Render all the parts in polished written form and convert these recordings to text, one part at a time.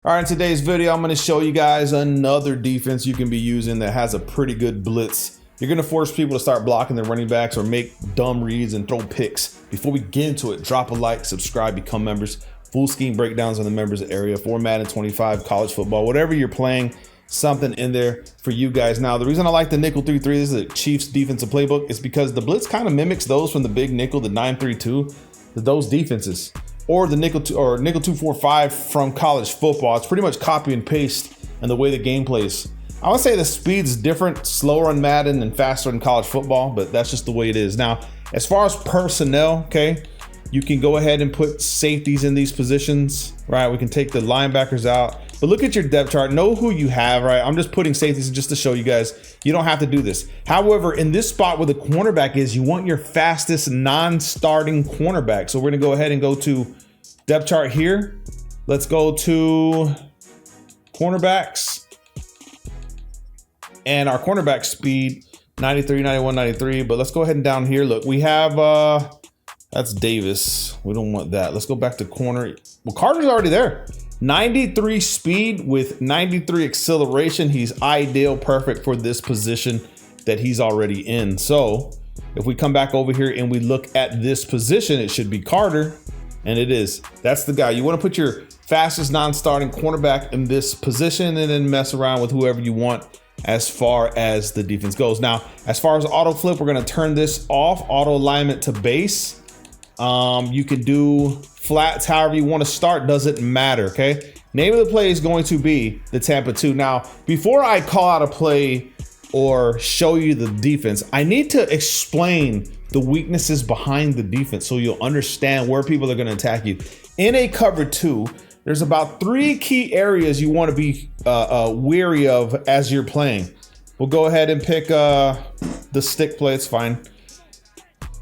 All right, in today's video, I'm going to show you guys another defense you can be using that has a pretty good blitz. You're going to force people to start blocking their running backs or make dumb reads and throw picks. Before we get into it, drop a like, subscribe, become members. Full scheme breakdowns in the members area for Madden 25, college football, whatever you're playing, something in there for you guys. Now, the reason I like the nickel 3-3, this is a Chiefs defensive playbook, is because the blitz kind of mimics those from the big nickel, the 9-3-2, those defenses. Or the nickel 2-4-5 from college football. It's pretty much copy and paste in the way the game plays. I would say the speed's different, slower on Madden and faster in college football, but that's just the way it is. Now, as far as personnel, okay, you can go ahead and put safeties in these positions, right? We can take the linebackers out, but look at your depth chart, know who you have, right? I'm just putting safeties just to show you guys, you don't have to do this. However, in this spot where the cornerback is, you want your fastest non-starting cornerback. So we're gonna go ahead and go to depth chart here. Let's go to cornerbacks. And our cornerback speed, 93, 91, 93. But let's go ahead and down here. Look, we have, that's Davis. We don't want that. Let's go back to corner. Well, Carter's already there. 93 speed with 93 acceleration. He's ideal, perfect for this position that he's already in. So if we come back over here and we look at this position, it should be Carter. And it is. That's the guy. You want to put your fastest non-starting cornerback in this position and then mess around with whoever you want as far as the defense goes. Now, as far as auto flip, we're going to turn this off. Auto alignment to base. You can do flats however you want to start. Doesn't matter. Okay. Name of the play is going to be the Tampa 2. Now, before I call out a play or show you the defense, I need to explain the weaknesses behind the defense so you'll understand where people are going to attack you. In a cover 2, there's about 3 key areas you want to be wary of as you're playing. We'll go ahead and pick the stick play. It's fine.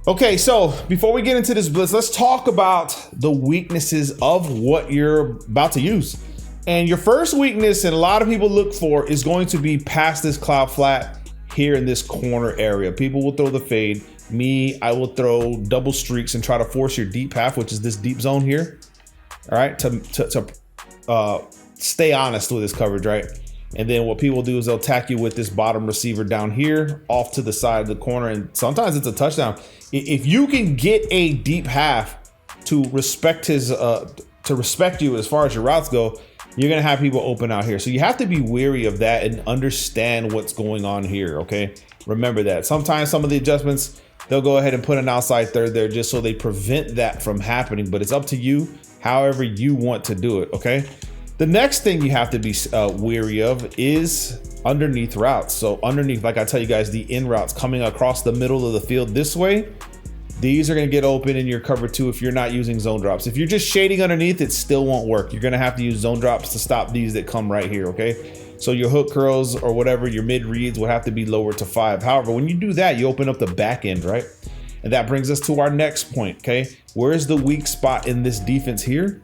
Okay, so before we get into this blitz, let's talk about the weaknesses of what you're about to use. And your first weakness, and a lot of people look for, is going to be past this cloud flat here in this corner area. People will throw the fade. Me, I will throw double streaks and try to force your deep half, which is this deep zone here. All right, to stay honest with this coverage, right? And then what people do is they'll attack you with this bottom receiver down here off to the side of the corner, and sometimes it's a touchdown. If you can get a deep half to respect you as far as your routes go, you're gonna have people open out here. So you have to be wary of that and understand what's going on here, okay? Remember that. Sometimes some of the adjustments, they'll go ahead and put an outside third there just so they prevent that from happening, but it's up to you however you want to do it, okay? The next thing you have to be wary of is underneath routes. So underneath, like I tell you guys, the in routes coming across the middle of the field this way, these are gonna get open in your cover 2 if you're not using zone drops. If you're just shading underneath, it still won't work. You're gonna have to use zone drops to stop these that come right here, okay? So your hook curls or whatever, your mid reads will have to be lowered to 5. However, when you do that, you open up the back end, right? And that brings us to our next point, okay? Where is the weak spot in this defense here?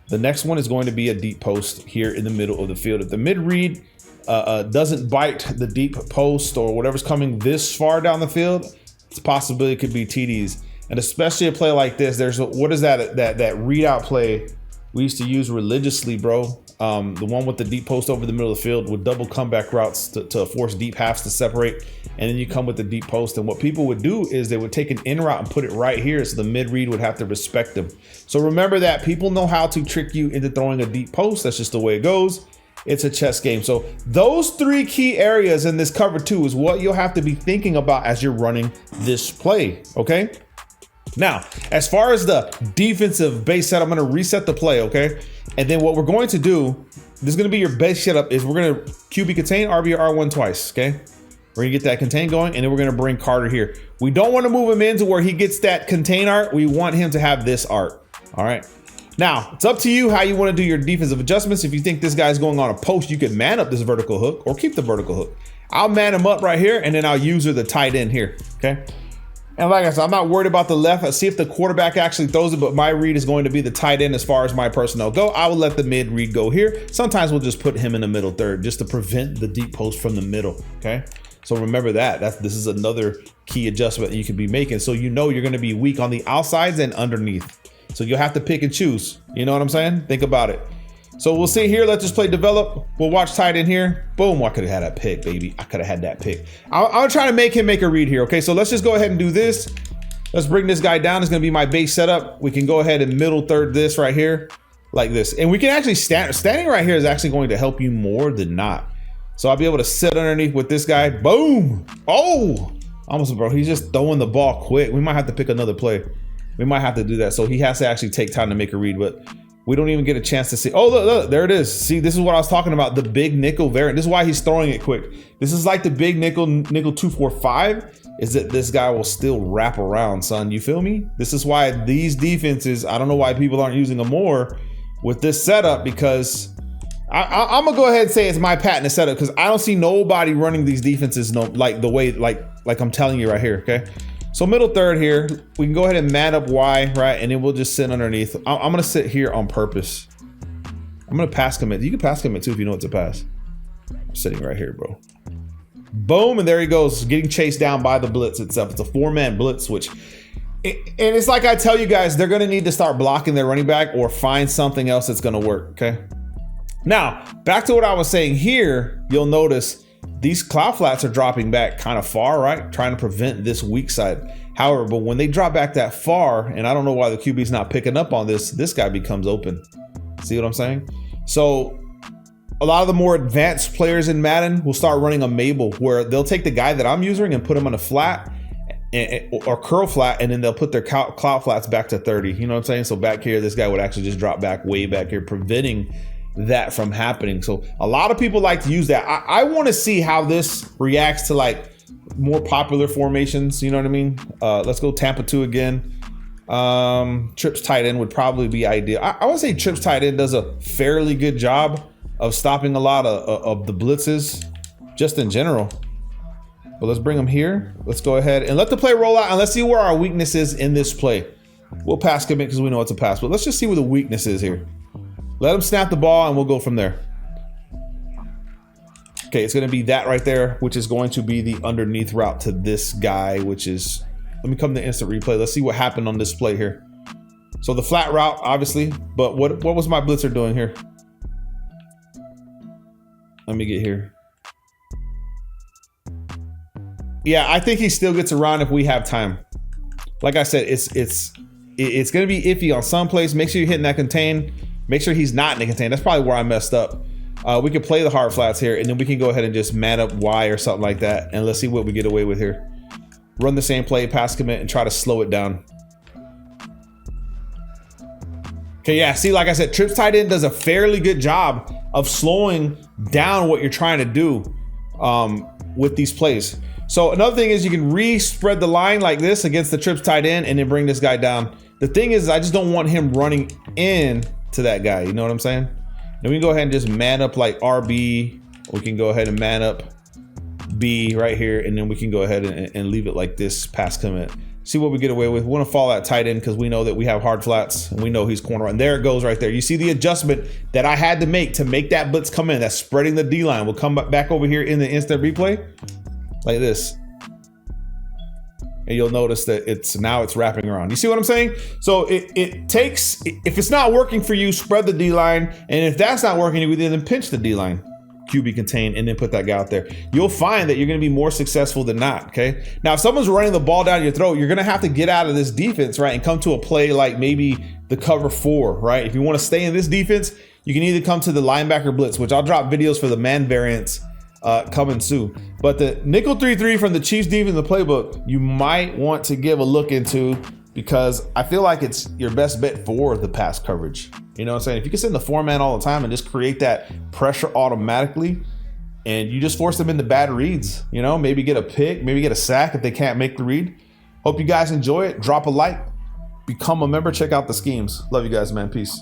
The next one is going to be a deep post here in the middle of the field. If the mid read doesn't bite the deep post or whatever's coming this far down the field, it's a possibility it could be TDs. And especially a play like this, there's what is that readout play we used to use religiously, bro. The one with the deep post over the middle of the field with double comeback routes to force deep halves to separate. And then you come with the deep post. And what people would do is they would take an in route and put it right here. So the mid read would have to respect them. So remember that people know how to trick you into throwing a deep post. That's just the way it goes. It's a chess game. So those 3 key areas in this cover 2 is what you'll have to be thinking about as you're running this play, okay? Now, as far as the defensive base set, I'm going to reset the play, okay? And then what we're going to do, this is going to be your base setup, is we're going to QB contain, RB or R1 twice, okay? We're going to get that contain going, and then we're going to bring Carter here. We don't want to move him into where he gets that contain art. We want him to have this art, all right? Now, it's up to you how you want to do your defensive adjustments. If you think this guy's going on a post, you can man up this vertical hook or keep the vertical hook. I'll man him up right here, and then I'll use the tight end here, okay? And like I said, I'm not worried about the left. Let's see if the quarterback actually throws it, but my read is going to be the tight end as far as my personnel go. I will let the mid read go here. Sometimes we'll just put him in the middle third just to prevent the deep post from the middle, okay? So remember that. This is another key adjustment that you could be making. So you know you're going to be weak on the outsides and underneath. So you'll have to pick and choose. You know what I'm saying? Think about it. So we'll see here. Let's just play develop. We'll watch tight end here. Boom. I could have had that pick, baby. I could have had that pick. I'm trying to make him make a read here. Okay, so let's just go ahead and do this. Let's bring this guy down. It's going to be my base setup. We can go ahead and middle third this right here like this. And we can actually standing right here is actually going to help you more than not. So I'll be able to sit underneath with this guy. Boom. Oh, almost, bro. He's just throwing the ball quick. We might have to pick another play. We might have to do that. So he has to actually take time to make a read, but we don't even get a chance to see. Oh, look, there it is. See, this is what I was talking about, the big nickel variant. This is why he's throwing it quick. This is like the big nickel 245, is that this guy will still wrap around, son. You feel me? This is why these defenses, I don't know why people aren't using them more with this setup, because I'm gonna go ahead and say it's my patented setup, because I don't see nobody running these defenses like the way, like I'm telling you right here, okay? So middle third here, we can go ahead and man up Y, right? And then we'll just sit underneath. I'm gonna sit here on purpose. I'm gonna pass commit. You can pass commit too if you know it's a pass. I'm sitting right here, bro. Boom, and there he goes, getting chased down by the blitz itself. It's a 4-man blitz, and it's like I tell you guys, they're gonna need to start blocking their running back or find something else that's gonna work, okay? Now, back to what I was saying here, you'll notice these cloud flats are dropping back kind of far, right? Trying to prevent this weak side. However, but when they drop back that far, and I don't know why the QB's not picking up on this guy becomes open. See what I'm saying? So a lot of the more advanced players in Madden will start running a Mabel, where they'll take the guy that I'm using and put him on a flat or curl flat, and then they'll put their cloud flats back to 30. You know what I'm saying? So back here, this guy would actually just drop back way back here, preventing that from happening. So a lot of people like to use that. I want to see how this reacts to like more popular formations. You know what I mean? Let's go Tampa 2 again. Trips tight end would probably be ideal. I would say Trips tight end does a fairly good job of stopping a lot of the blitzes just in general. But let's bring them here. Let's go ahead and let the play roll out, and let's see where our weakness is in this play. We'll pass commit because we know it's a pass, but let's just see where the weakness is here. Let him snap the ball and we'll go from there. Okay, it's going to be that right there, which is going to be the underneath route to this guy, which is, let me come to instant replay. Let's see what happened on this play here. So the flat route, obviously, but what was my blitzer doing here? Let me get here. Yeah, I think he still gets around if we have time. Like I said, it's going to be iffy on some plays. Make sure you're hitting that contain. Make sure he's not in the contain. That's probably where I messed up. We can play the hard flats here, and then we can go ahead and just man up Y or something like that, and let's see what we get away with here. Run the same play, pass commit, and try to slow it down. Okay, yeah, see, like I said, Trips tight end does a fairly good job of slowing down what you're trying to do with these plays. So another thing is you can re-spread the line like this against the Trips tight end and then bring this guy down. The thing is, I just don't want him running in to that guy. You know what I'm saying? And we can go ahead and just man up like RB. We can go ahead and man up B right here, and then we can go ahead and leave it like this, pass commit. See what we get away with. We want to follow that tight end because we know that we have hard flats and we know he's corner. And there it goes right there. You see the adjustment that I had to make that blitz come in. That's spreading the D line. We'll come back over here in the instant replay like this. And you'll notice that it's wrapping around. You see what I'm saying? So it takes, if it's not working for you, spread the D line. And if that's not working, you then pinch the D line, QB contain, and then put that guy out there. You'll find that you're going to be more successful than not. Okay. Now, if someone's running the ball down your throat, you're going to have to get out of this defense, right? And come to a play like maybe the cover 4, right? If you want to stay in this defense, you can either come to the linebacker blitz, which I'll drop videos for the man variants coming soon. But the nickel 3-3 from the Chiefs defense in the playbook, you might want to give a look into, because I feel like it's your best bet for the pass coverage. You know what I'm saying? If you can send the 4-man all the time and just create that pressure automatically, and you just force them into bad reads, you know, maybe get a pick, maybe get a sack if they can't make the read. Hope you guys enjoy it. Drop a like, become a member, check out the schemes. Love you guys, man. Peace.